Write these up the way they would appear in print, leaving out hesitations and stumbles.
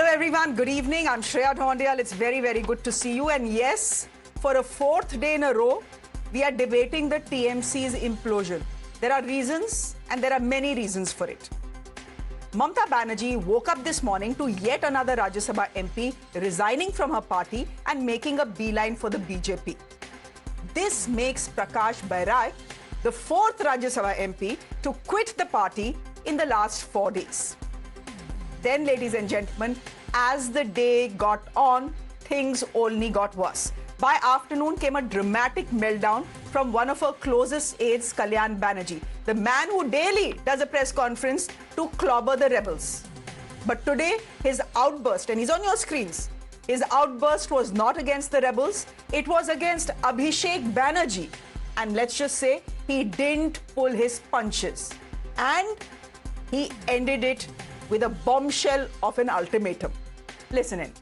everyone, good evening. I'm Shreya Dhoundial. It's very, very good to see you. And yes, for a fourth day in a row, we are debating the TMC's implosion. There are reasons, and there are many reasons for it. Mamata Banerjee woke up this morning to yet another Rajya Sabha MP resigning from her party and making a beeline for the BJP. This makes Prakash Banerjee the fourth Rajya Sabha MP to quit the party in the last 4 days. Then, ladies and gentlemen, as the day got on, things only got worse. By afternoon came a dramatic meltdown from one of her closest aides, Kalyan Banerjee, the man who daily does a press conference to clobber the rebels. But today, his outburst, and he's on your screens, his outburst was not against the rebels, it was against Abhishek Banerjee. And let's just say, he didn't pull his punches. And he ended it with a bombshell of an ultimatum. Listen in.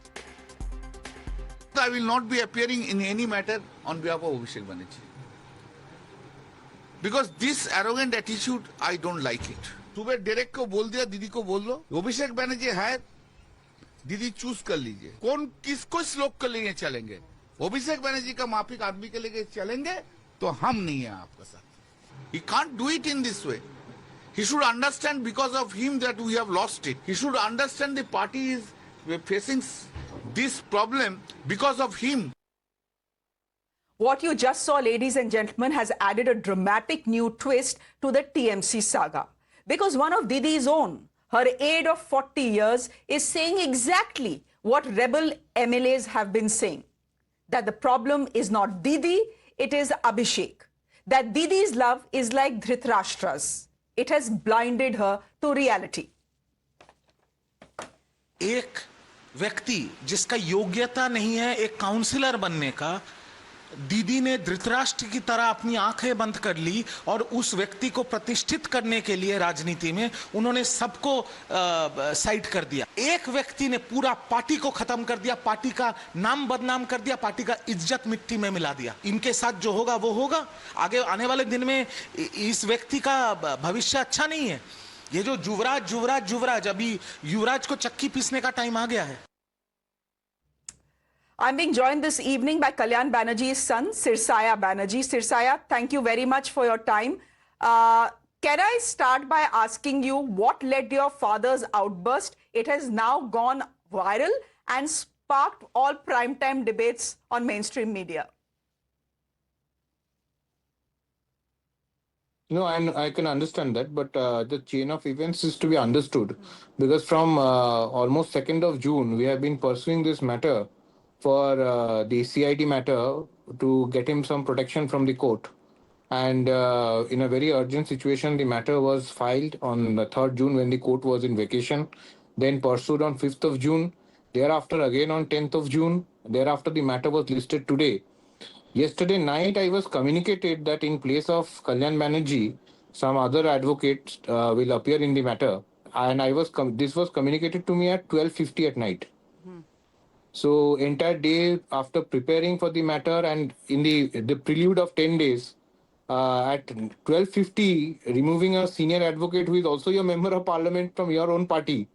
I will not be appearing in any matter on behalf of Abhishek Banerjee. Because this arrogant attitude, I don't like it. सुबह direct को बोल दिया, दीदी को बोल लो, अभिषेक बनर्जी है, दीदी choose कर लीजिए, कौन किसको श्लोक के लिए चलेंगे, अभिषेक बनर्जी का माफिक आदमी के लिए चलेंगे, तो हम नहीं है आपके साथ. He can't do it in this way. He should understand because of him that we have lost it. He should understand the party is facing this problem because of him. What you just saw, ladies and gentlemen, has added a dramatic new twist to the TMC saga. Because one of Didi's own, her aide of 40 years, is saying exactly what rebel MLAs have been saying. That the problem is not Didi, it is Abhishek. That Didi's love is like Dhritarashtra's. It has blinded her to reality. एक व्यक्ति जिसका योग्यता नहीं है एक councillor बनने का, दीदी ने धृतराष्ट्र की तरह अपनी आंखें बंद कर ली और उस व्यक्ति को प्रतिष्ठित करने के लिए राजनीति में उन्होंने सबको साइड कर दिया. एक व्यक्ति ने पूरा पार्टी को खत्म कर दिया, पार्टी का नाम बदनाम कर दिया, पार्टी का इज्जत मिट्टी में मिला दिया. इनके साथ जो होगा वो होगा. आगे आने वाले दिन में इस व्यक्ति का भविष्य अच्छा नहीं है. ये जो युवराज अभी युवराज को चक्की पीसने का टाइम आ गया है. I'm being joined this evening by Kalyan Banerjee's son, Sirsaya Banerjee. Sirsaya, thank you very much for your time. Can I start by asking you what led your father's outburst? It has now gone viral and sparked all primetime debates on mainstream media. No, and I can understand that, but the chain of events is to be understood. Because from almost 2nd of June, we have been pursuing this matter for the CID matter to get him some protection from the court. And in a very urgent situation, the matter was filed on the 3rd June when the court was in vacation, then pursued on 5th of June, thereafter again on 10th of June, thereafter the matter was listed today. Yesterday night, I was communicated that in place of Kalyan Banerjee, some other advocates will appear in the matter. And this was communicated to me at 12:50 at night. So entire day after preparing for the matter and in the prelude of 10 days, at 12:50, removing a senior advocate who is also your member of parliament from your own party,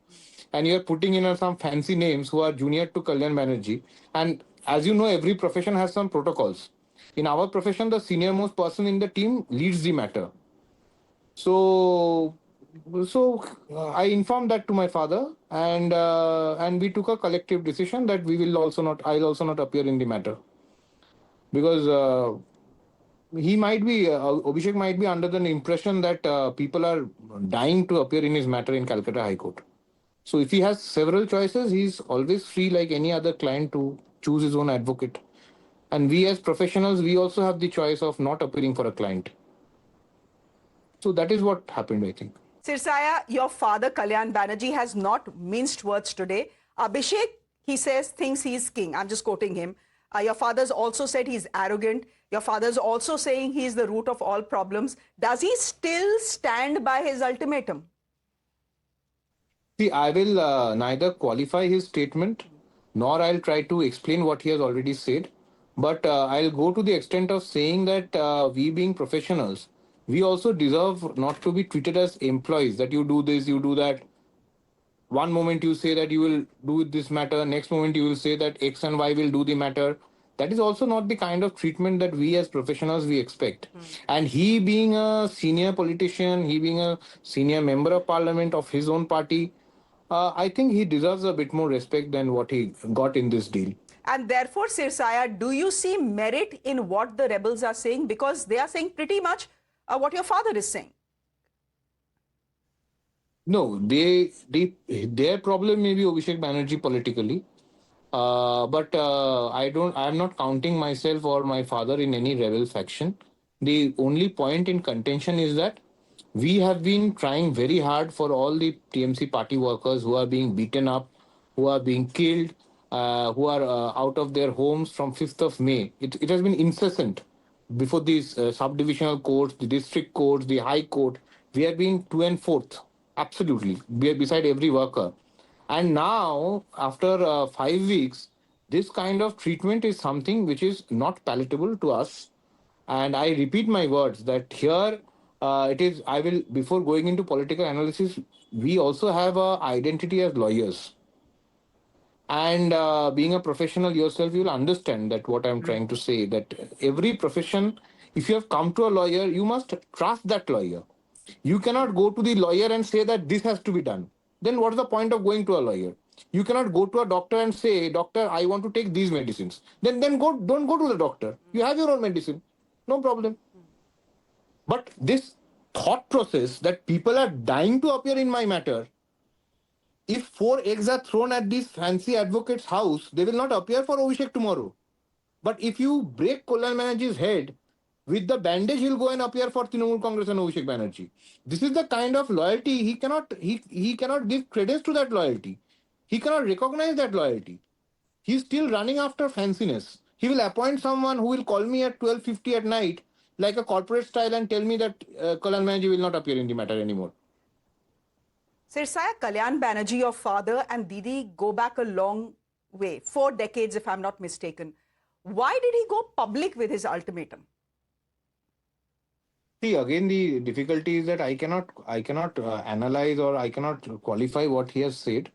and you are putting in some fancy names who are junior to Kalyan Banerjee. And as you know, every profession has some protocols. In our profession, the senior most person in the team leads the matter. So I informed that to my father, and we took a collective decision that I'll also not appear in the matter, because Abhishek might be under the impression that people are dying to appear in his matter in Calcutta High Court. So if he has several choices, he's always free like any other client to choose his own advocate. And we as professionals, we also have the choice of not appearing for a client. So that is what happened, I think. Sirsaya, your father, Kalyan Banerjee, has not minced words today. Abhishek, he says, thinks he's king. I'm just quoting him. Your father's also said he's arrogant. Your father's also saying he's the root of all problems. Does he still stand by his ultimatum? See, I will neither qualify his statement, nor I'll try to explain what he has already said. But I'll go to the extent of saying that we being professionals, we also deserve not to be treated as employees, that you do this, you do that. one moment you say that you will do this matter, next moment you will say that X and Y will do the matter. That is also not the kind of treatment that we as professionals we expect. And he being a senior politician, he being a senior member of parliament of his own party, I think he deserves a bit more respect than what he got in this deal. And therefore, Sirsaya, do you see merit in what the rebels are saying? Because they are saying pretty much what your father is saying. No, their problem may be Abhishek Banerjee politically, but I'm not counting myself or my father in any rebel faction. The only point in contention is that we have been trying very hard for all the TMC party workers who are being beaten up, who are being killed, who are out of their homes from 5th of May. It has been incessant before these subdivisional courts, the district courts, the high court. We have been to and forth, absolutely, beside every worker. And now, after 5 weeks, this kind of treatment is something which is not palatable to us. And I repeat my words that here it is, I will, before going into political analysis, we also have a identity as lawyers. And being a professional yourself, you'll understand that what I'm trying to say, that every profession, if you have come to a lawyer, you must trust that lawyer. You cannot go to the lawyer and say that this has to be done. Then what's the point of going to a lawyer? You cannot go to a doctor and say, doctor, I want to take these medicines. Then don't go to the doctor. You have your own medicine. No problem. But this thought process that people are dying to appear in my matter, if 4 eggs are thrown at this fancy advocate's house, they will not appear for Abhishek tomorrow. But if you break Kalyan Banerjee's head, with the bandage, he'll go and appear for Trinamool Congress and Abhishek Banerjee. This is the kind of loyalty he cannot give credence to that loyalty. He cannot recognize that loyalty. He's still running after fanciness. He will appoint someone who will call me at 12:50 at night, like a corporate style, and tell me that Kalyan Banerjee will not appear in the matter anymore. Sirsaya, Kalyan Banerjee, your father and Didi go back a long way, 4 decades if I'm not mistaken. Why did he go public with his ultimatum? See, again, the difficulty is that I cannot analyze or I cannot qualify what he has said.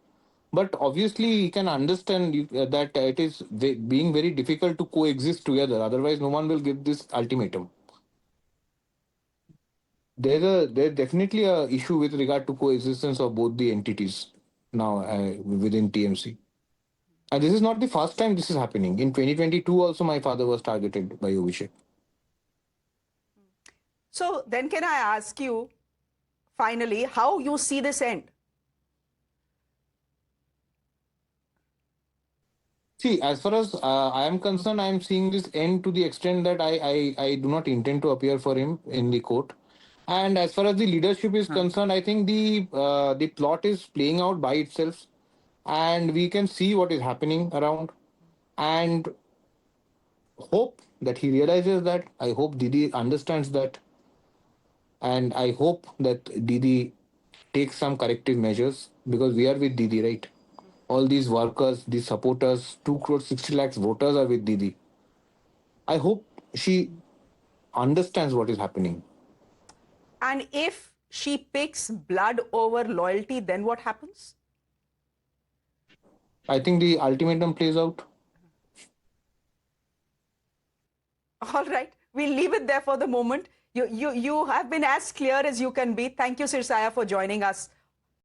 But obviously, he can understand that it is being very difficult to coexist together. Otherwise, no one will give this ultimatum. There's definitely a issue with regard to coexistence of both the entities now within TMC. And this is not the first time this is happening. In 2022, also my father was targeted by Abhishek. So then can I ask you, finally, how you see this end? See, as far as I am concerned, I am seeing this end to the extent that I do not intend to appear for him in the court. And as far as the leadership is concerned, I think the plot is playing out by itself, and we can see what is happening around. And hope that he realizes that. I hope Didi understands that, and I hope that Didi takes some corrective measures because we are with Didi, right? All these workers, these supporters, 2 crore 60 lakhs voters are with Didi. I hope she understands what is happening. And if she picks blood over loyalty, then what happens? I think the ultimatum plays out. All right, we'll leave it there for the moment. You have been as clear as you can be. Thank you, Sirsaya, for joining us